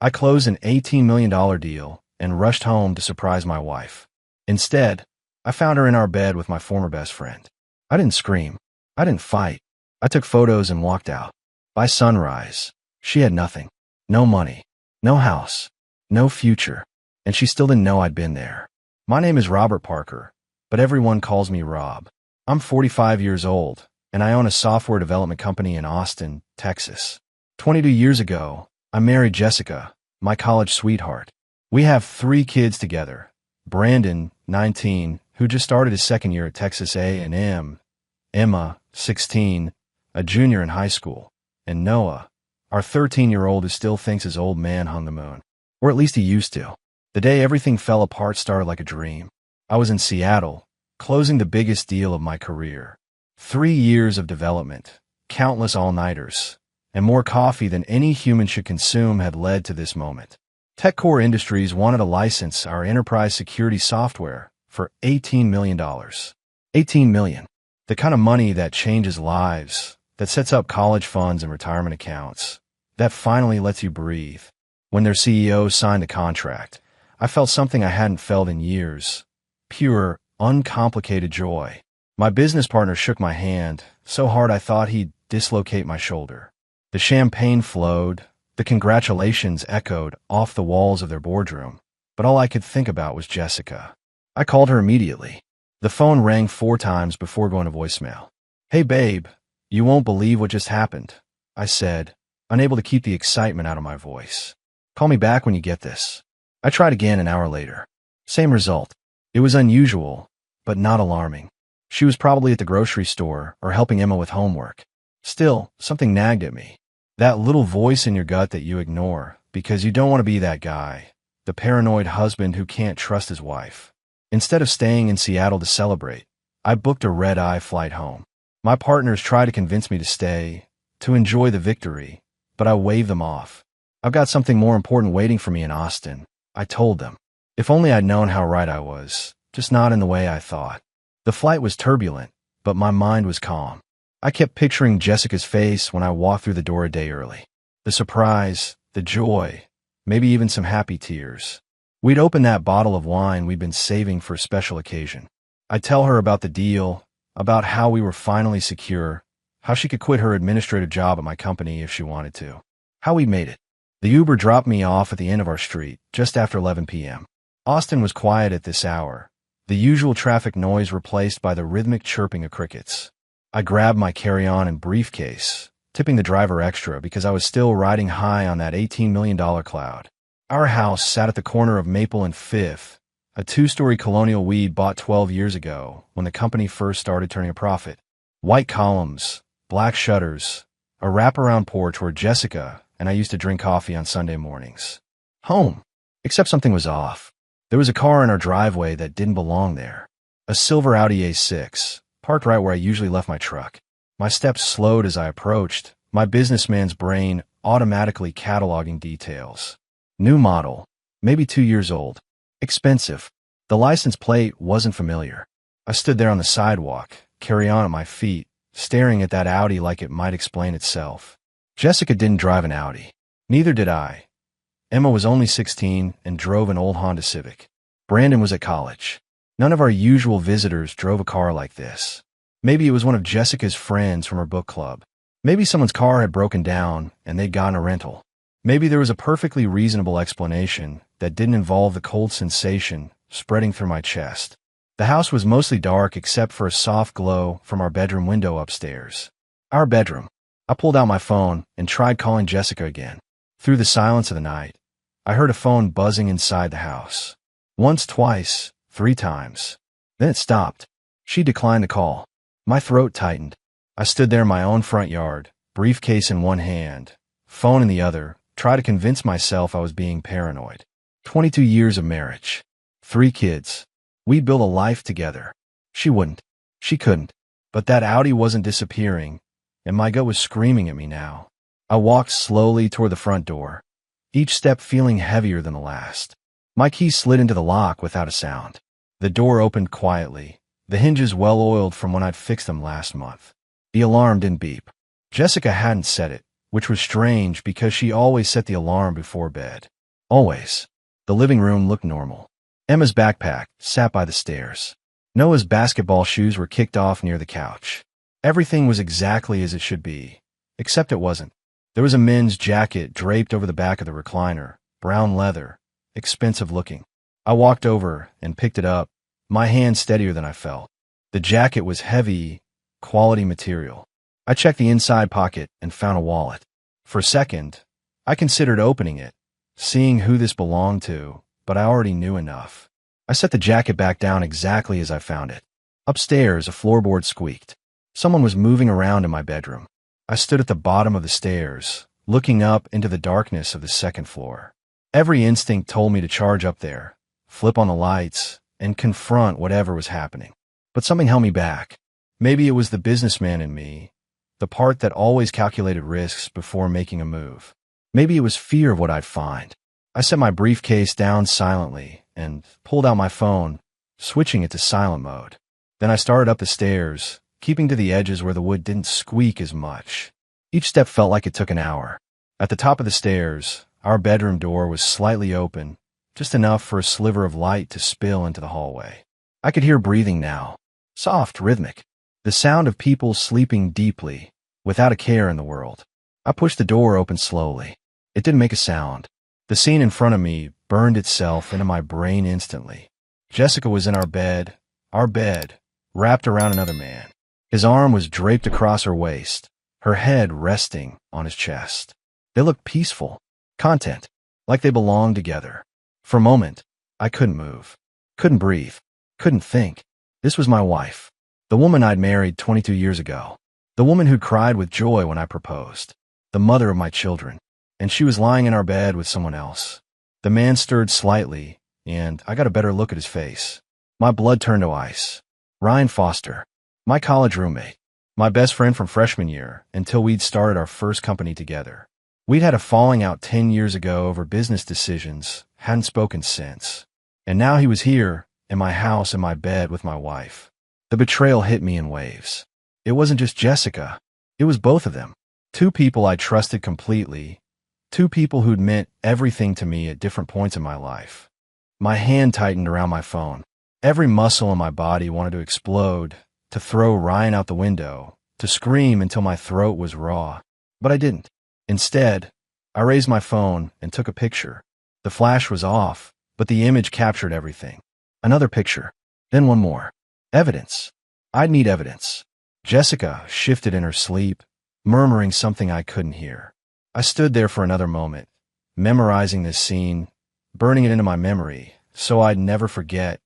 I closed an $18 million deal and rushed home to surprise my wife. Instead, I found her in our bed with my former best friend. I didn't scream. I didn't fight. I took photos and walked out. By sunrise, she had nothing. No money. No house. No future. And she still didn't know I'd been there. My name is Robert Parker, but everyone calls me Rob. I'm 45 years old, and I own a software development company in Austin, Texas. 22 years ago, I married Jessica, my college sweetheart. We have 3 kids together. Brandon, 19, who just started his second year at Texas A&M, Emma, 16, a junior in high school, and Noah, our 13-year-old who still thinks his old man hung the moon. Or at least he used to. The day everything fell apart started like a dream. I was in Seattle, closing the biggest deal of my career. 3 years of development, countless all-nighters, and more coffee than any human should consume had led to this moment. TechCore Industries wanted to license our enterprise security software for $18 million. $18 million. The kind of money that changes lives, that sets up college funds and retirement accounts, that finally lets you breathe. When their CEO signed the contract, I felt something I hadn't felt in years. Pure, uncomplicated joy. My business partner shook my hand, so hard I thought he'd dislocate my shoulder. The champagne flowed, the congratulations echoed off the walls of their boardroom, but all I could think about was Jessica. I called her immediately. The phone rang 4 times before going to voicemail. "Hey babe, you won't believe what just happened," I said, unable to keep the excitement out of my voice. "Call me back when you get this." I tried again an hour later. Same result. It was unusual, but not alarming. She was probably at the grocery store or helping Emma with homework. Still, something nagged at me. That little voice in your gut that you ignore because you don't want to be that guy, the paranoid husband who can't trust his wife. Instead of staying in Seattle to celebrate, I booked a red-eye flight home. My partners tried to convince me to stay, to enjoy the victory, but I waved them off. "I've got something more important waiting for me in Austin," I told them. If only I'd known how right I was, just not in the way I thought. The flight was turbulent, but my mind was calm. I kept picturing Jessica's face when I walked through the door a day early. The surprise, the joy, maybe even some happy tears. We'd open that bottle of wine we'd been saving for a special occasion. I'd tell her about the deal, about how we were finally secure, how she could quit her administrative job at my company if she wanted to, how we made it. The Uber dropped me off at the end of our street, just after 11 p.m. Austin was quiet at this hour, the usual traffic noise replaced by the rhythmic chirping of crickets. I grabbed my carry-on and briefcase, tipping the driver extra because I was still riding high on that $18 million cloud. Our house sat at the corner of Maple and 5th, a 2-story colonial we'd bought 12 years ago when the company first started turning a profit. White columns, black shutters, a wraparound porch where Jessica and I used to drink coffee on Sunday mornings. Home. Except something was off. There was a car in our driveway that didn't belong there. A silver Audi A6, parked right where I usually left my truck. My steps slowed as I approached, my businessman's brain automatically cataloging details. New model, maybe 2 years old. Expensive. The license plate wasn't familiar. I stood there on the sidewalk, carry-on at my feet, staring at that Audi like it might explain itself. Jessica didn't drive an Audi. Neither did I. Emma was only 16 and drove an old Honda Civic. Brandon was at college. None of our usual visitors drove a car like this. Maybe it was one of Jessica's friends from her book club. Maybe someone's car had broken down and they'd gotten a rental. Maybe there was a perfectly reasonable explanation that didn't involve the cold sensation spreading through my chest. The house was mostly dark except for a soft glow from our bedroom window upstairs. Our bedroom. I pulled out my phone and tried calling Jessica again. Through the silence of the night, I heard a phone buzzing inside the house. Once, twice, 3 times. Then it stopped. She declined the call. My throat tightened. I stood there in my own front yard, briefcase in one hand, phone in the other, tried to convince myself I was being paranoid. 22 years of marriage. 3 kids. We'd built a life together. She wouldn't. She couldn't. But that Audi wasn't disappearing, and my gut was screaming at me now. I walked slowly toward the front door, each step feeling heavier than the last. My key slid into the lock without a sound. The door opened quietly, the hinges well-oiled from when I'd fixed them last month. The alarm didn't beep. Jessica hadn't set it, which was strange because she always set the alarm before bed. Always. The living room looked normal. Emma's backpack sat by the stairs. Noah's basketball shoes were kicked off near the couch. Everything was exactly as it should be, except it wasn't. There was a men's jacket draped over the back of the recliner, brown leather, expensive looking. I walked over and picked it up, my hand steadier than I felt. The jacket was heavy, quality material. I checked the inside pocket and found a wallet. For a second, I considered opening it, seeing who this belonged to, but I already knew enough. I set the jacket back down exactly as I found it. Upstairs, a floorboard squeaked. Someone was moving around in my bedroom. I stood at the bottom of the stairs, looking up into the darkness of the second floor. Every instinct told me to charge up there, flip on the lights, and confront whatever was happening. But something held me back. Maybe it was the businessman in me, the part that always calculated risks before making a move. Maybe it was fear of what I'd find. I set my briefcase down silently and pulled out my phone, switching it to silent mode. Then I started up the stairs, keeping to the edges where the wood didn't squeak as much. Each step felt like it took an hour. At the top of the stairs, our bedroom door was slightly open, just enough for a sliver of light to spill into the hallway. I could hear breathing now, soft, rhythmic, the sound of people sleeping deeply, without a care in the world. I pushed the door open slowly. It didn't make a sound. The scene in front of me burned itself into my brain instantly. Jessica was in our bed, wrapped around another man. His arm was draped across her waist, her head resting on his chest. They looked peaceful, content, like they belonged together. For a moment, I couldn't move, couldn't breathe, couldn't think. This was my wife, the woman I'd married 22 years ago, the woman who cried with joy when I proposed, the mother of my children, and she was lying in our bed with someone else. The man stirred slightly, and I got a better look at his face. My blood turned to ice. Ryan Foster, my college roommate, my best friend from freshman year until we'd started our first company together. We'd had a falling out 10 years ago over business decisions, hadn't spoken since. And now he was here, in my house, in my bed with my wife. The betrayal hit me in waves. It wasn't just Jessica. It was both of them. Two people I trusted completely. Two people who'd meant everything to me at different points in my life. My hand tightened around my phone. Every muscle in my body wanted to explode, to throw Ryan out the window, to scream until my throat was raw. But I didn't. Instead, I raised my phone and took a picture. The flash was off, but the image captured everything. Another picture. Then one more. Evidence. I'd need evidence. Jessica shifted in her sleep, murmuring something I couldn't hear. I stood there for another moment, memorizing this scene, burning it into my memory, so I'd never forget,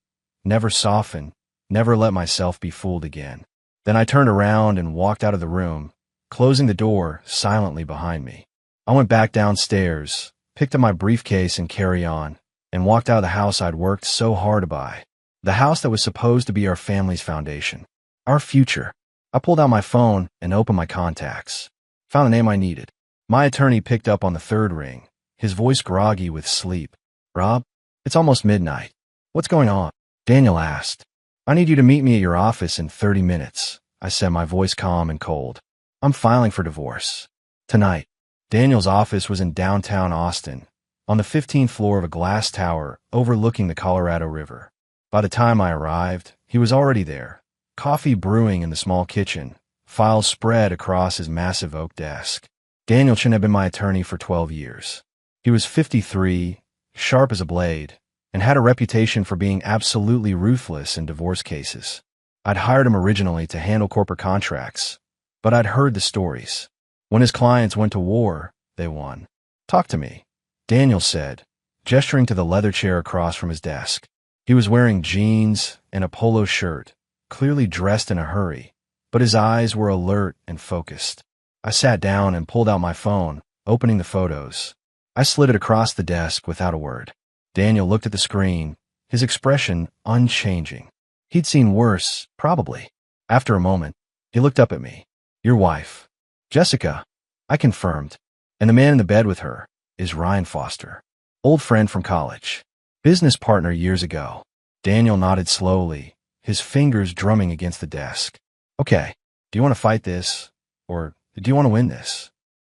never soften, never let myself be fooled again. Then I turned around and walked out of the room, closing the door silently behind me. I went back downstairs, picked up my briefcase and carry-on, and walked out of the house I'd worked so hard to buy. The house that was supposed to be our family's foundation. Our future. I pulled out my phone and opened my contacts. Found the name I needed. My attorney picked up on the third ring, his voice groggy with sleep. "Rob, it's almost midnight. What's going on?" Daniel asked. "I need you to meet me at your office in 30 minutes, I said, my voice calm and cold. "I'm filing for divorce. Tonight." Daniel's office was in downtown Austin, on the 15th floor of a glass tower overlooking the Colorado River. By the time I arrived, he was already there, coffee brewing in the small kitchen, files spread across his massive oak desk. Daniel had been my attorney for 12 years. He was 53, sharp as a blade, and had a reputation for being absolutely ruthless in divorce cases. I'd hired him originally to handle corporate contracts, but I'd heard the stories. When his clients went to war, they won. "Talk to me," Daniel said, gesturing to the leather chair across from his desk. He was wearing jeans and a polo shirt, clearly dressed in a hurry, but his eyes were alert and focused. I sat down and pulled out my phone, opening the photos. I slid it across the desk without a word. Daniel looked at the screen, his expression unchanging. He'd seen worse, probably. After a moment, he looked up at me. "Your wife, Jessica," I confirmed, "and the man in the bed with her is Ryan Foster. Old friend from college. Business partner years ago." Daniel nodded slowly, his fingers drumming against the desk. "Okay, do you want to fight this, or do you want to win this?"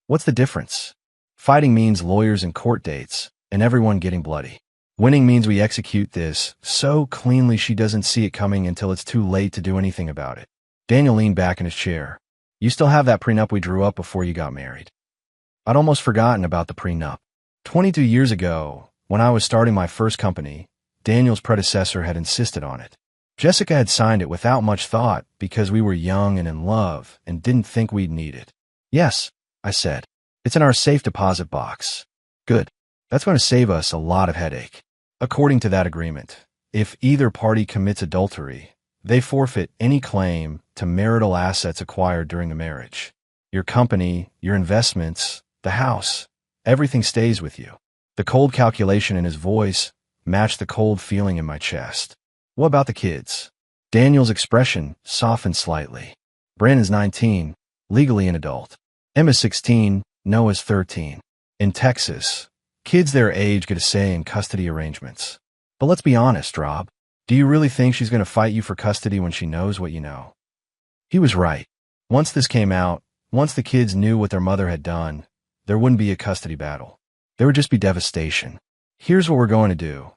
What's the difference? Fighting means lawyers and court dates, and everyone getting bloody. Winning means we execute this so cleanly she doesn't see it coming until it's too late to do anything about it. Daniel leaned back in his chair. You still have that prenup we drew up before you got married. I'd almost forgotten about the prenup. 22 years ago, when I was starting my first company, Daniel's predecessor had insisted on it. Jessica had signed it without much thought because we were young and in love and didn't think we'd need it. Yes, I said. It's in our safe deposit box. Good. That's going to save us a lot of headache. According to that agreement, if either party commits adultery, they forfeit any claim to marital assets acquired during the marriage. Your company, your investments, the house, everything stays with you. The cold calculation in his voice matched the cold feeling in my chest. What about the kids? Daniel's expression softened slightly. Brandon's 19, legally an adult. Emma's 16, Noah's 13. In Texas, kids their age get a say in custody arrangements. But let's be honest, Rob. Do you really think she's going to fight you for custody when she knows what you know? He was right. Once this came out, once the kids knew what their mother had done, there wouldn't be a custody battle. There would just be devastation. Here's what we're going to do,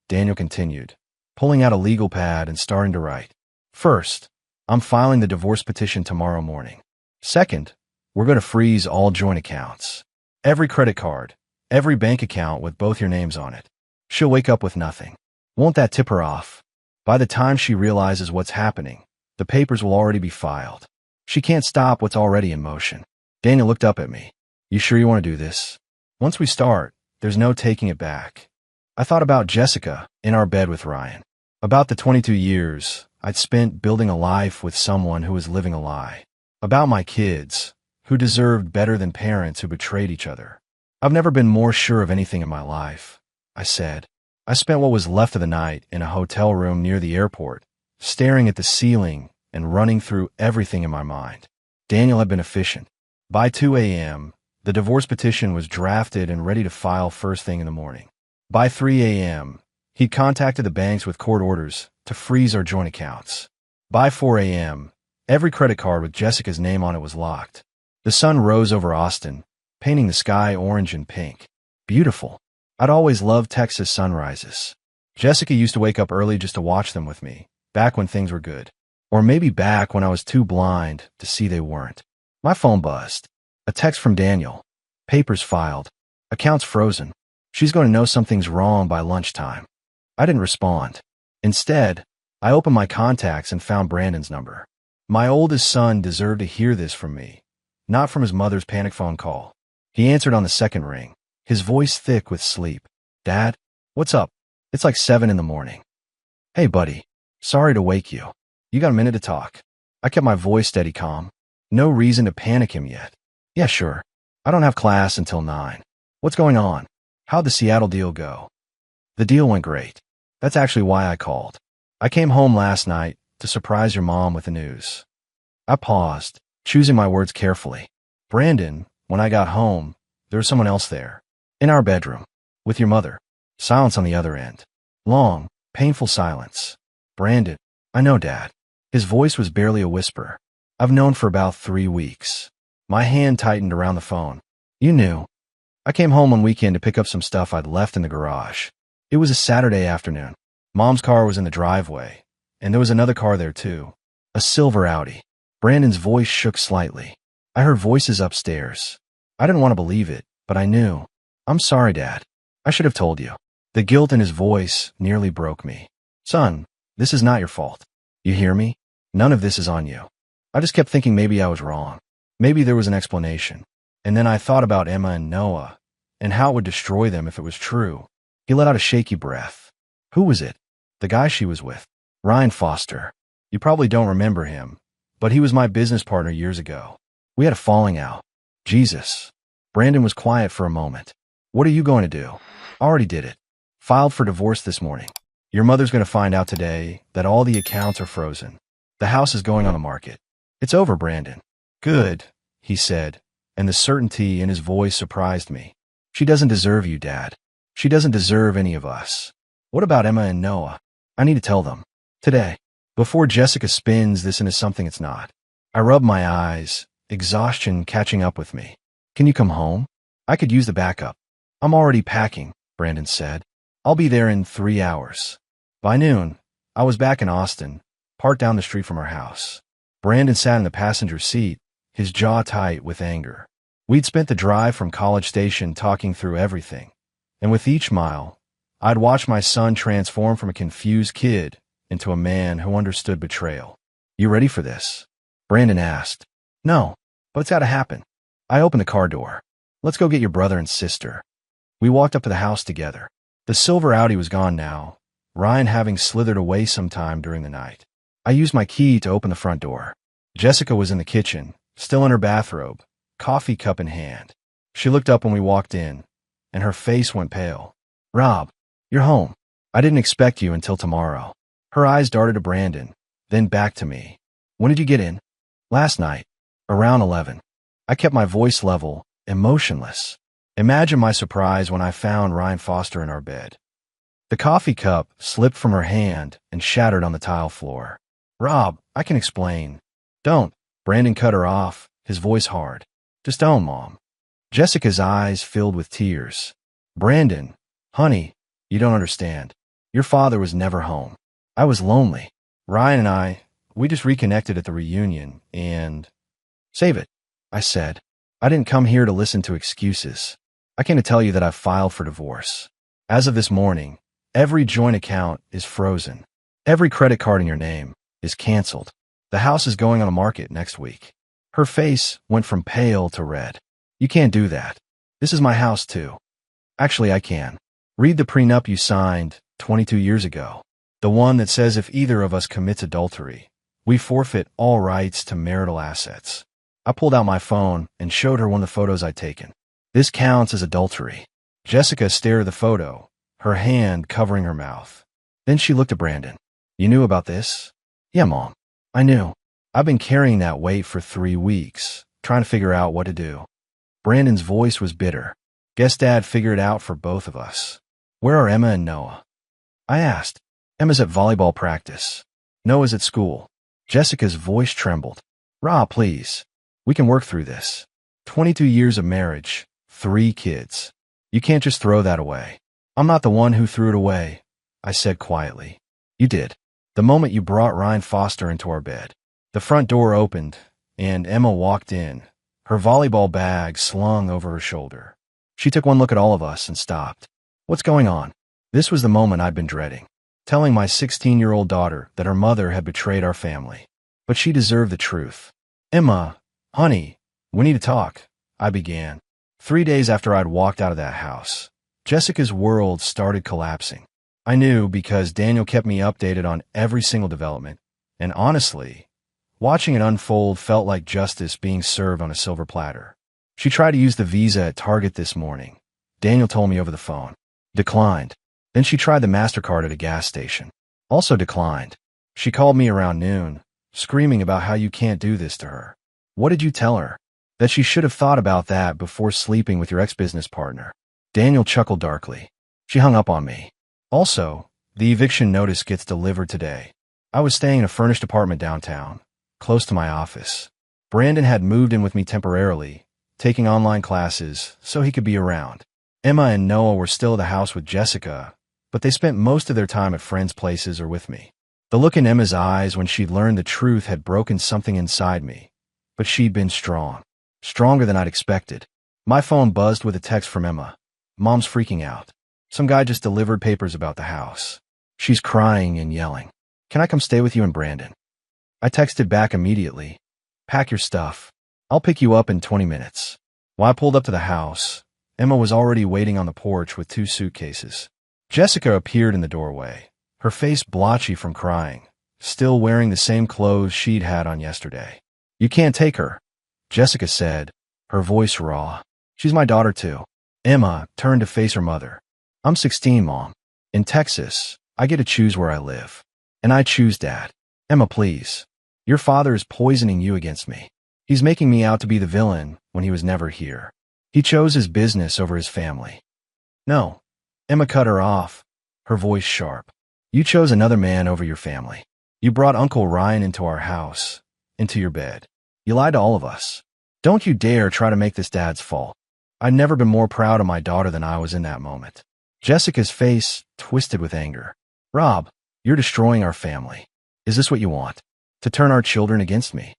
Daniel continued, pulling out a legal pad and starting to write. First, I'm filing the divorce petition tomorrow morning. Second, we're going to freeze all joint accounts. Every credit card, every bank account with both your names on it. She'll wake up with nothing. Won't that tip her off? By the time she realizes what's happening, the papers will already be filed. She can't stop what's already in motion. Daniel looked up at me. You sure you want to do this? Once we start, there's no taking it back. I thought about Jessica in our bed with Ryan. About the 22 years I'd spent building a life with someone who was living a lie. About my kids, who deserved better than parents who betrayed each other. I've never been more sure of anything in my life, I said. I spent what was left of the night in a hotel room near the airport, staring at the ceiling and running through everything in my mind. Daniel had been efficient. By 2 a.m., the divorce petition was drafted and ready to file first thing in the morning. By 3 a.m., he'd contacted the banks with court orders to freeze our joint accounts. By 4 a.m., every credit card with Jessica's name on it was locked. The sun rose over Austin, painting the sky orange and pink. Beautiful. I'd always loved Texas sunrises. Jessica used to wake up early just to watch them with me, back when things were good. Or maybe back when I was too blind to see they weren't. My phone buzzed. A text from Daniel. Papers filed. Accounts frozen. She's going to know something's wrong by lunchtime. I didn't respond. Instead, I opened my contacts and found Brandon's number. My oldest son deserved to hear this from me, not from his mother's panic phone call. He answered on the second ring, his voice thick with sleep. Dad, what's up? It's like 7 in the morning. Hey, buddy. Sorry to wake you. You got a minute to talk? I kept my voice steady calm. No reason to panic him yet. Yeah, sure. I don't have class until 9. What's going on? How'd the Seattle deal go? The deal went great. That's actually why I called. I came home last night to surprise your mom with the news. I paused, choosing my words carefully. Brandon, when I got home, there was someone else there. In our bedroom. With your mother. Silence on the other end. Long, painful silence. Brandon, I know, Dad. His voice was barely a whisper. I've known for about 3 weeks. My hand tightened around the phone. You knew. I came home one weekend to pick up some stuff I'd left in the garage. It was a Saturday afternoon. Mom's car was in the driveway, and there was another car there too. A silver Audi. Brandon's voice shook slightly. I heard voices upstairs. I didn't want to believe it, but I knew. I'm sorry, Dad. I should have told you. The guilt in his voice nearly broke me. Son, this is not your fault. You hear me? None of this is on you. I just kept thinking maybe I was wrong. Maybe there was an explanation. And then I thought about Emma and Noah, and how it would destroy them if it was true. He let out a shaky breath. Who was it? The guy she was with. Ryan Foster. You probably don't remember him, but he was my business partner years ago. We had a falling out. Jesus. Brandon was quiet for a moment. What are you going to do? Already did it. Filed for divorce this morning. Your mother's going to find out today that all the accounts are frozen. The house is going on the market. It's over, Brandon. Good, he said, and the certainty in his voice surprised me. She doesn't deserve you, Dad. She doesn't deserve any of us. What about Emma and Noah? I need to tell them. Today. Before Jessica spins this into something it's not. I rub my eyes, exhaustion catching up with me. Can you come home? I could use the backup. I'm already packing, Brandon said. I'll be there in 3 hours. By noon, I was back in Austin, parked down the street from our house. Brandon sat in the passenger seat, his jaw tight with anger. We'd spent the drive from College Station talking through everything, and with each mile, I'd watched my son transform from a confused kid into a man who understood betrayal. You ready for this? Brandon asked. No, but it's gotta happen. I opened the car door. Let's go get your brother and sister. We walked up to the house together. The silver Audi was gone now, Ryan having slithered away sometime during the night. I used my key to open the front door. Jessica was in the kitchen, still in her bathrobe, coffee cup in hand. She looked up when we walked in, and her face went pale. Rob, you're home. I didn't expect you until tomorrow. Her eyes darted to Brandon, then back to me. When did you get in? Last night, around 11. I kept my voice level, emotionless. Imagine my surprise when I found Ryan Foster in our bed. The coffee cup slipped from her hand and shattered on the tile floor. Rob, I can explain. Don't. Brandon cut her off, his voice hard. Just don't, Mom. Jessica's eyes filled with tears. Brandon, honey, you don't understand. Your father was never home. I was lonely. Ryan and we just reconnected at the reunion and... Save it, I said. I didn't come here to listen to excuses. I came to tell you that I've filed for divorce. As of this morning, every joint account is frozen. Every credit card in your name is canceled. The house is going on the market next week. Her face went from pale to red. You can't do that. This is my house too. Actually, I can. Read the prenup you signed 22 years ago. The one that says if either of us commits adultery, we forfeit all rights to marital assets. I pulled out my phone and showed her one of the photos I'd taken. This counts as adultery. Jessica stared at the photo, her hand covering her mouth. Then she looked at Brandon. You knew about this? Yeah, Mom. I knew. I've been carrying that weight for 3 weeks, trying to figure out what to do. Brandon's voice was bitter. Guess Dad figured it out for both of us. Where are Emma and Noah? I asked. Emma's at volleyball practice. Noah's at school. Jessica's voice trembled. Rob, please. We can work through this. 22 years of marriage, 3 kids. You can't just throw that away. I'm not the one who threw it away, I said quietly. You did. The moment you brought Ryan Foster into our bed. The front door opened, and Emma walked in, her volleyball bag slung over her shoulder. She took one look at all of us and stopped. What's going on? This was the moment I'd been dreading, telling my 16-year-old daughter that her mother had betrayed our family. But she deserved the truth. Emma, honey, we need to talk, I began. 3 days after I'd walked out of that house, Jessica's world started collapsing. I knew because Daniel kept me updated on every single development, and honestly, watching it unfold felt like justice being served on a silver platter. She tried to use the Visa at Target this morning. Daniel told me over the phone. Declined. Then she tried the MasterCard at a gas station. Also declined. She called me around noon, screaming about how you can't do this to her. What did you tell her? That she should have thought about that before sleeping with your ex-business partner. Daniel chuckled darkly. She hung up on me. Also, the eviction notice gets delivered today. I was staying in a furnished apartment downtown, close to my office. Brandon had moved in with me temporarily, taking online classes so he could be around. Emma and Noah were still at the house with Jessica, but they spent most of their time at friends' places or with me. The look in Emma's eyes when she'd learned the truth had broken something inside me, but she'd been strong. Stronger than I'd expected. My phone buzzed with a text from Emma. Mom's freaking out. Some guy just delivered papers about the house. She's crying and yelling. Can I come stay with you and Brandon? I texted back immediately. Pack your stuff. I'll pick you up in 20 minutes. When I pulled up to the house, Emma was already waiting on the porch with 2 suitcases. Jessica appeared in the doorway, her face blotchy from crying, still wearing the same clothes she'd had on yesterday. You can't take her, Jessica said, her voice raw. She's my daughter too. Emma turned to face her mother. I'm 16, Mom. In Texas, I get to choose where I live. And I choose Dad. Emma, please. Your father is poisoning you against me. He's making me out to be the villain when he was never here. He chose his business over his family. No. Emma cut her off, her voice sharp. You chose another man over your family. You brought Uncle Ryan into our house, into your bed. You lied to all of us. Don't you dare try to make this Dad's fault. I'd never been more proud of my daughter than I was in that moment. Jessica's face twisted with anger. Rob, you're destroying our family. Is this what you want? To turn our children against me?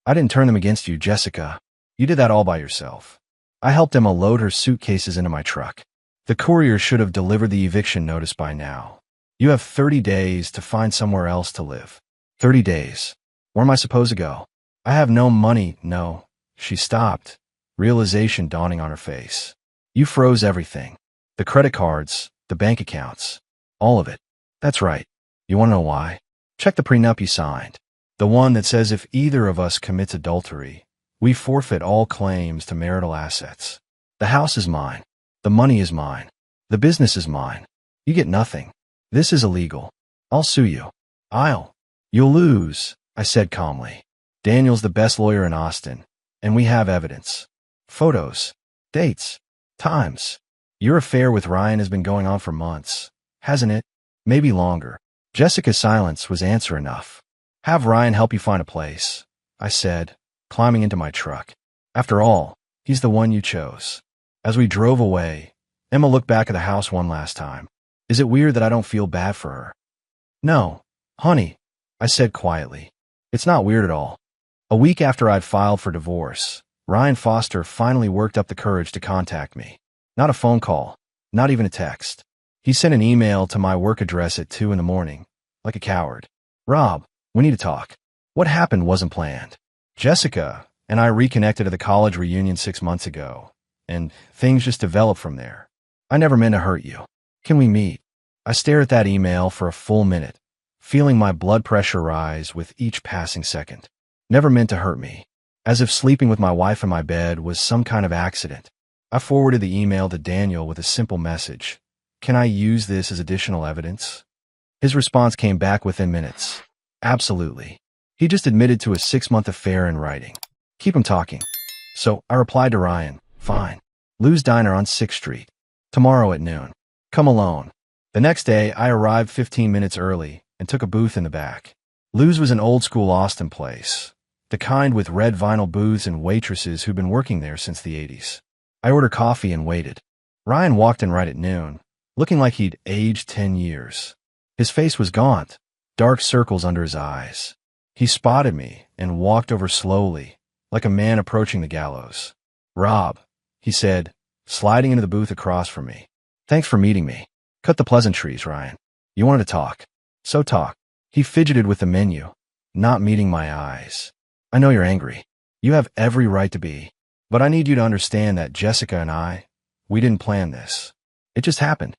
I didn't turn them against you, Jessica. You did that all by yourself. I helped Emma load her suitcases into my truck. The courier should have delivered the eviction notice by now. You have 30 days to find somewhere else to live. 30 days. Where am I supposed to go? I have no money. No. She stopped, realization dawning on her face. You froze everything. The credit cards, the bank accounts, all of it. That's right. You want to know why? Check the prenup you signed. The one that says if either of us commits adultery, we forfeit all claims to marital assets. The house is mine. The money is mine. The business is mine. You get nothing. This is illegal. I'll sue you. You'll lose, I said calmly. Daniel's the best lawyer in Austin, and we have evidence. Photos, dates, times. Your affair with Ryan has been going on for months, hasn't it? Maybe longer. Jessica's silence was answer enough. Have Ryan help you find a place, I said, climbing into my truck. After all, he's the one you chose. As we drove away, Emma looked back at the house one last time. Is it weird that I don't feel bad for her? No, honey, I said quietly. It's not weird at all. A week after I'd filed for divorce, Ryan Foster finally worked up the courage to contact me. Not a phone call, not even a text. He sent an email to my work address at 2 a.m, like a coward. Rob, we need to talk. What happened wasn't planned. Jessica and I reconnected at the college reunion 6 months ago, and things just developed from there. I never meant to hurt you. Can we meet? I stared at that email for a full minute, feeling my blood pressure rise with each passing second. Never meant to hurt me. As if sleeping with my wife in my bed was some kind of accident. I forwarded the email to Daniel with a simple message. Can I use this as additional evidence? His response came back within minutes. Absolutely. He just admitted to a 6-month affair in writing. Keep him talking. So I replied to Ryan, fine. Lou's Diner on 6th Street. Tomorrow at noon. Come alone. The next day, I arrived 15 minutes early and took a booth in the back. Lou's was an old-school Austin place, the kind with red vinyl booths and waitresses who'd been working there since the 80s. I ordered coffee and waited. Ryan walked in right at noon, looking like he'd aged 10 years. His face was gaunt, dark circles under his eyes. He spotted me and walked over slowly, like a man approaching the gallows. Rob, he said, sliding into the booth across from me. Thanks for meeting me. Cut the pleasantries, Ryan. You wanted to talk. So talk. He fidgeted with the menu, not meeting my eyes. I know you're angry. You have every right to be. But I need you to understand that Jessica and we didn't plan this. It just happened.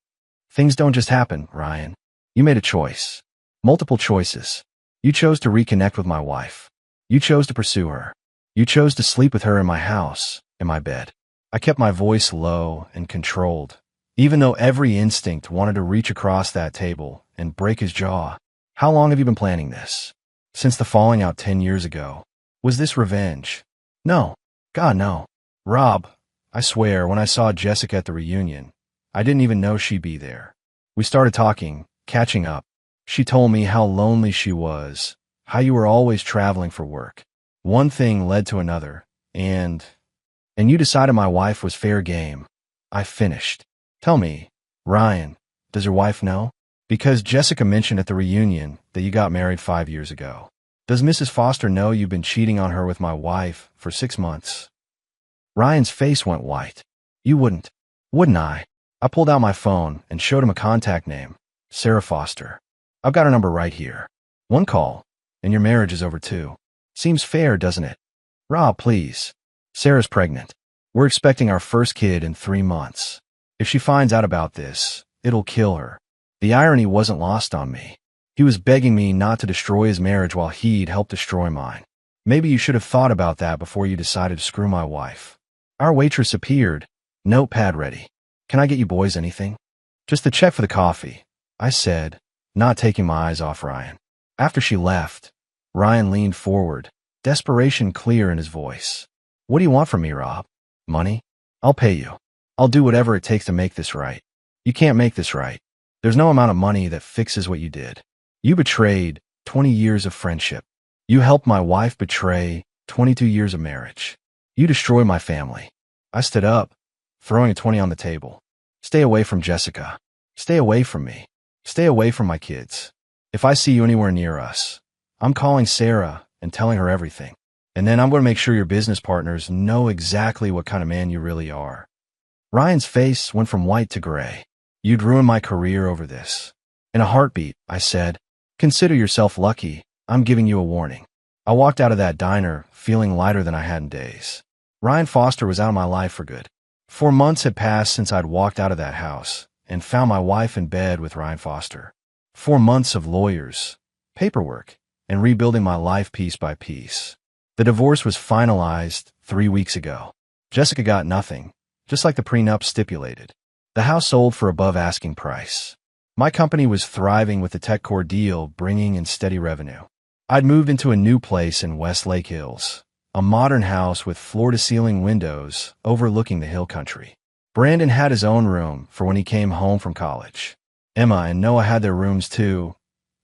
Things don't just happen, Ryan. You made a choice. Multiple choices. You chose to reconnect with my wife. You chose to pursue her. You chose to sleep with her in my house, in my bed. I kept my voice low and controlled, even though every instinct wanted to reach across that table and break his jaw. How long have you been planning this? Since the falling out 10 years ago. Was this revenge? No. God, no. Rob, I swear, when I saw Jessica at the reunion, I didn't even know she'd be there. We started talking, catching up. She told me how lonely she was, how you were always traveling for work. One thing led to another, and you decided my wife was fair game. I finished. Tell me, Ryan, does your wife know? Because Jessica mentioned at the reunion that you got married 5 years ago. Does Mrs. Foster know you've been cheating on her with my wife for 6 months? Ryan's face went white. You wouldn't I? I pulled out my phone and showed him a contact name, Sarah Foster. I've got her number right here. One call, and your marriage is over too. Seems fair, doesn't it? Rob, please. Sarah's pregnant. We're expecting our first kid in 3 months. If she finds out about this, it'll kill her. The irony wasn't lost on me. He was begging me not to destroy his marriage while he'd helped destroy mine. Maybe you should have thought about that before you decided to screw my wife. Our waitress appeared, notepad ready. Can I get you boys anything? Just the check for the coffee, I said, not taking my eyes off Ryan. After she left, Ryan leaned forward, desperation clear in his voice. What do you want from me, Rob? Money? I'll pay you. I'll do whatever it takes to make this right. You can't make this right. There's no amount of money that fixes what you did. You betrayed 20 years of friendship. You helped my wife betray 22 years of marriage. You destroy my family. I stood up, throwing a 20 on the table. Stay away from Jessica. Stay away from me. Stay away from my kids. If I see you anywhere near us, I'm calling Sarah and telling her everything. And then I'm going to make sure your business partners know exactly what kind of man you really are. Ryan's face went from white to gray. You'd ruin my career over this. In a heartbeat, I said, consider yourself lucky. I'm giving you a warning. I walked out of that diner feeling lighter than I had in days. Ryan Foster was out of my life for good. 4 months had passed since I'd walked out of that house and found my wife in bed with Ryan Foster. 4 months of lawyers, paperwork, and rebuilding my life piece by piece. The divorce was finalized 3 weeks ago. Jessica got nothing, just like the prenup stipulated. The house sold for above asking price. My company was thriving with the TechCore deal bringing in steady revenue. I'd moved into a new place in West Lake Hills, a modern house with floor-to-ceiling windows overlooking the hill country. Brandon had his own room for when he came home from college. Emma and Noah had their rooms too,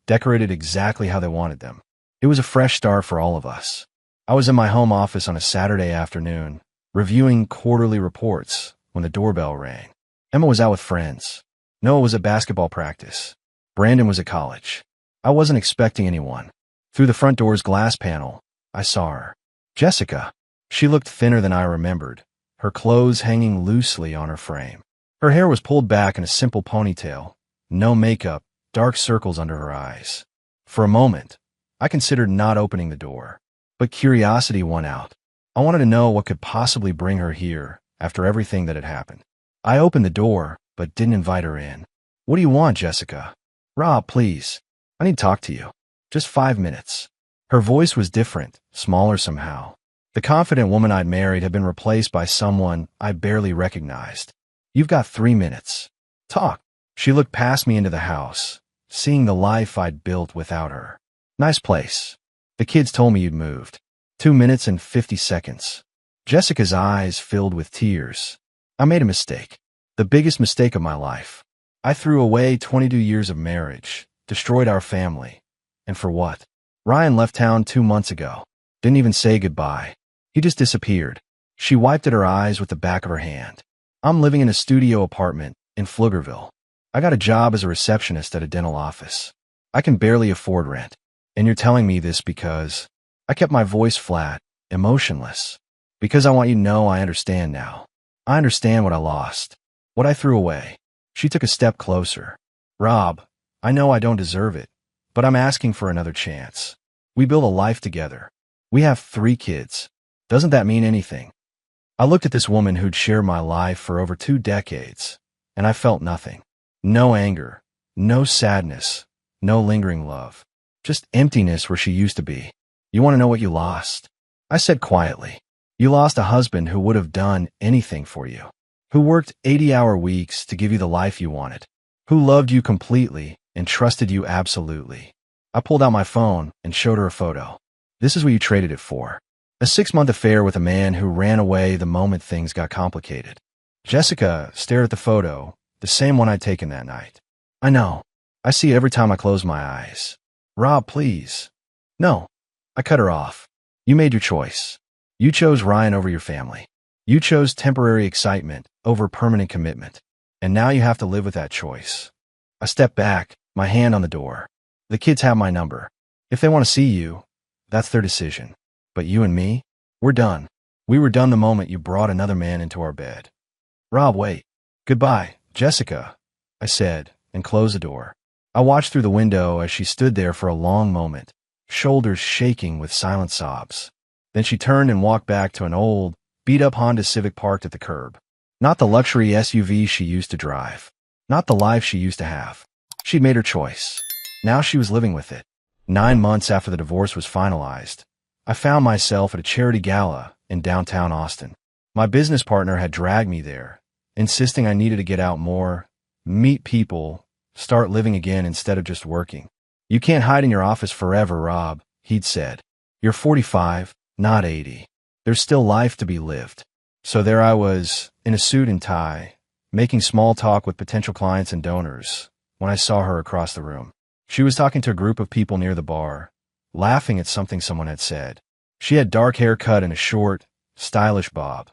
decorated exactly how they wanted them. It was a fresh start for all of us. I was in my home office on a Saturday afternoon, reviewing quarterly reports when the doorbell rang. Emma was out with friends. Noah was at basketball practice. Brandon was at college. I wasn't expecting anyone. Through the front door's glass panel, I saw her. Jessica. She looked thinner than I remembered, her clothes hanging loosely on her frame. Her hair was pulled back in a simple ponytail, no makeup, dark circles under her eyes. For a moment, I considered not opening the door, but curiosity won out. I wanted to know what could possibly bring her here after everything that had happened. I opened the door, but didn't invite her in. What do you want, Jessica? Rob, please. I need to talk to you. Just 5 minutes. Her voice was different, smaller somehow. The confident woman I'd married had been replaced by someone I barely recognized. You've got 3 minutes. Talk. She looked past me into the house, seeing the life I'd built without her. Nice place. The kids told me you'd moved. 2 minutes and 50 seconds. Jessica's eyes filled with tears. I made a mistake. The biggest mistake of my life. I threw away 22 years of marriage, destroyed our family. And for what? Ryan left town 2 months ago. Didn't even say goodbye. He just disappeared. She wiped at her eyes with the back of her hand. I'm living in a studio apartment in Pflugerville. I got a job as a receptionist at a dental office. I can barely afford rent. And you're telling me this because... I kept my voice flat, emotionless. Because I want you to know I understand now. I understand what I lost. What I threw away. She took a step closer. Rob, I know I don't deserve it, but I'm asking for another chance. We built a life together. We have 3 kids. Doesn't that mean anything? I looked at this woman who'd shared my life for over 2 decades, and I felt nothing. No anger, no sadness, no lingering love. Just emptiness where she used to be. You want to know what you lost? I said quietly. You lost a husband who would have done anything for you. Who worked 80-hour weeks to give you the life you wanted. Who loved you completely and trusted you absolutely. I pulled out my phone and showed her a photo. This is what you traded it for. A 6-month affair with a man who ran away the moment things got complicated. Jessica stared at the photo, the same one I'd taken that night. I know. I see it every time I close my eyes. Rob, please. No. I cut her off. You made your choice. You chose Ryan over your family. You chose temporary excitement over permanent commitment. And now you have to live with that choice. I stepped back, my hand on the door. The kids have my number. If they want to see you, that's their decision. But you and me, we're done. We were done the moment you brought another man into our bed. Rob, wait. Goodbye, Jessica, I said, and closed the door. I watched through the window as she stood there for a long moment, shoulders shaking with silent sobs. Then she turned and walked back to an old, beat-up Honda Civic parked at the curb. Not the luxury SUV she used to drive. Not the life she used to have. She'd made her choice. Now she was living with it. 9 months after the divorce was finalized, I found myself at a charity gala in downtown Austin. My business partner had dragged me there, insisting I needed to get out more, meet people, start living again instead of just working. You can't hide in your office forever, Rob, he'd said. You're 45, not 80. There's still life to be lived. So there I was, in a suit and tie, making small talk with potential clients and donors, when I saw her across the room. She was talking to a group of people near the bar, laughing at something someone had said. She had dark hair cut in a short, stylish bob.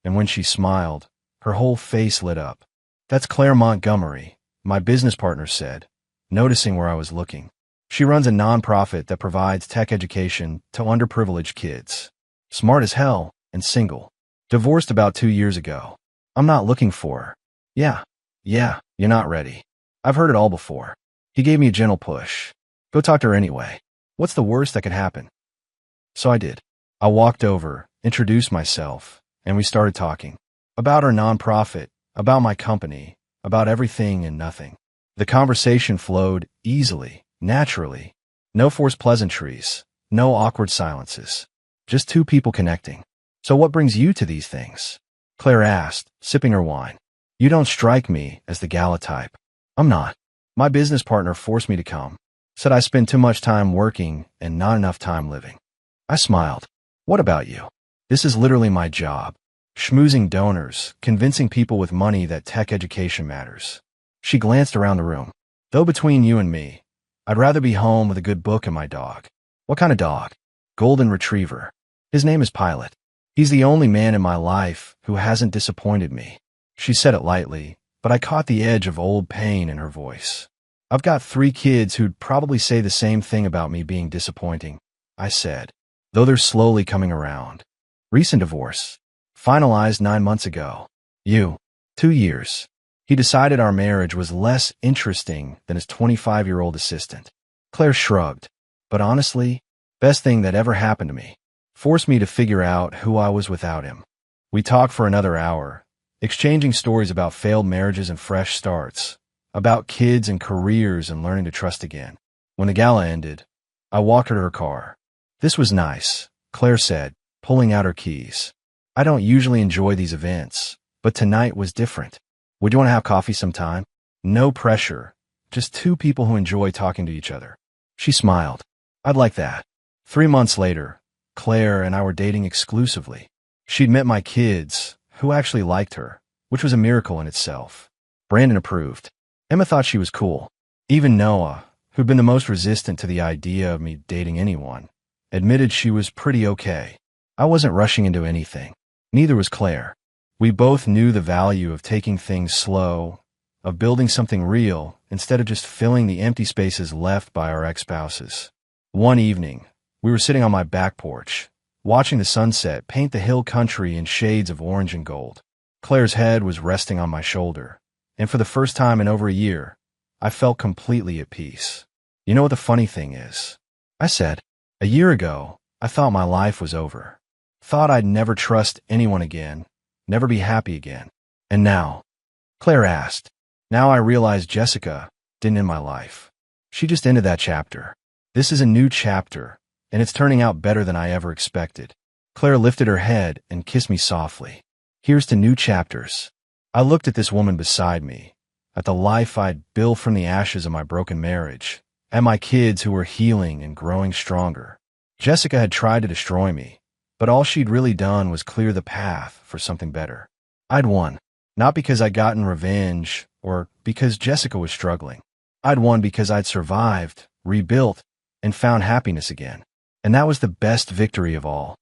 And when she smiled, her whole face lit up. That's Claire Montgomery, my business partner said, noticing where I was looking. She runs a nonprofit that provides tech education to underprivileged kids. Smart as hell and single. Divorced about 2 years ago. I'm not looking for her. Yeah, you're not ready. I've heard it all before. He gave me a gentle push. Go talk to her anyway. What's the worst that could happen? So I did. I walked over, introduced myself, and we started talking. About our nonprofit, about my company, about everything and nothing. The conversation flowed easily, naturally. No forced pleasantries, no awkward silences. Just two people connecting. So what brings you to these things? Claire asked, sipping her wine. You don't strike me as the gala type. I'm not. My business partner forced me to come. Said I spend too much time working and not enough time living. I smiled. What about you? This is literally my job. Schmoozing donors, convincing people with money that tech education matters. She glanced around the room. Though between you and me, I'd rather be home with a good book and my dog. What kind of dog? Golden Retriever. His name is Pilot. He's the only man in my life who hasn't disappointed me. She said it lightly, but I caught the edge of old pain in her voice. I've got 3 kids who'd probably say the same thing about me being disappointing, I said, though they're slowly coming around. Recent divorce. Finalized 9 months ago. You. 2 years. He decided our marriage was less interesting than his 25-year-old assistant. Claire shrugged. But honestly, best thing that ever happened to me. Forced me to figure out who I was without him. We talked for another hour, exchanging stories about failed marriages and fresh starts, about kids and careers and learning to trust again. When the gala ended, I walked her to her car. This was nice, Claire said, pulling out her keys. I don't usually enjoy these events, but tonight was different. Would you want to have coffee sometime? No pressure, just 2 people who enjoy talking to each other. She smiled. I'd like that. 3 months later, Claire and I were dating exclusively. She'd met my kids, who actually liked her, which was a miracle in itself. Brandon approved. Emma thought she was cool. Even Noah, who'd been the most resistant to the idea of me dating anyone, admitted she was pretty okay. I wasn't rushing into anything. Neither was Claire. We both knew the value of taking things slow, of building something real, instead of just filling the empty spaces left by our ex-spouses. One evening, we were sitting on my back porch, watching the sunset paint the hill country in shades of orange and gold. Claire's head was resting on my shoulder, and for the first time in over a year, I felt completely at peace. You know what the funny thing is? I said, a year ago, I thought my life was over. Thought I'd never trust anyone again, never be happy again. And now? Claire asked. Now I realize Jessica didn't end my life. She just ended that chapter. This is a new chapter, and it's turning out better than I ever expected. Claire lifted her head and kissed me softly. Here's to new chapters. I looked at this woman beside me, at the life I'd built from the ashes of my broken marriage, at my kids who were healing and growing stronger. Jessica had tried to destroy me, but all she'd really done was clear the path for something better. I'd won, not because I'd gotten revenge or because Jessica was struggling. I'd won because I'd survived, rebuilt, and found happiness again. And that was the best victory of all.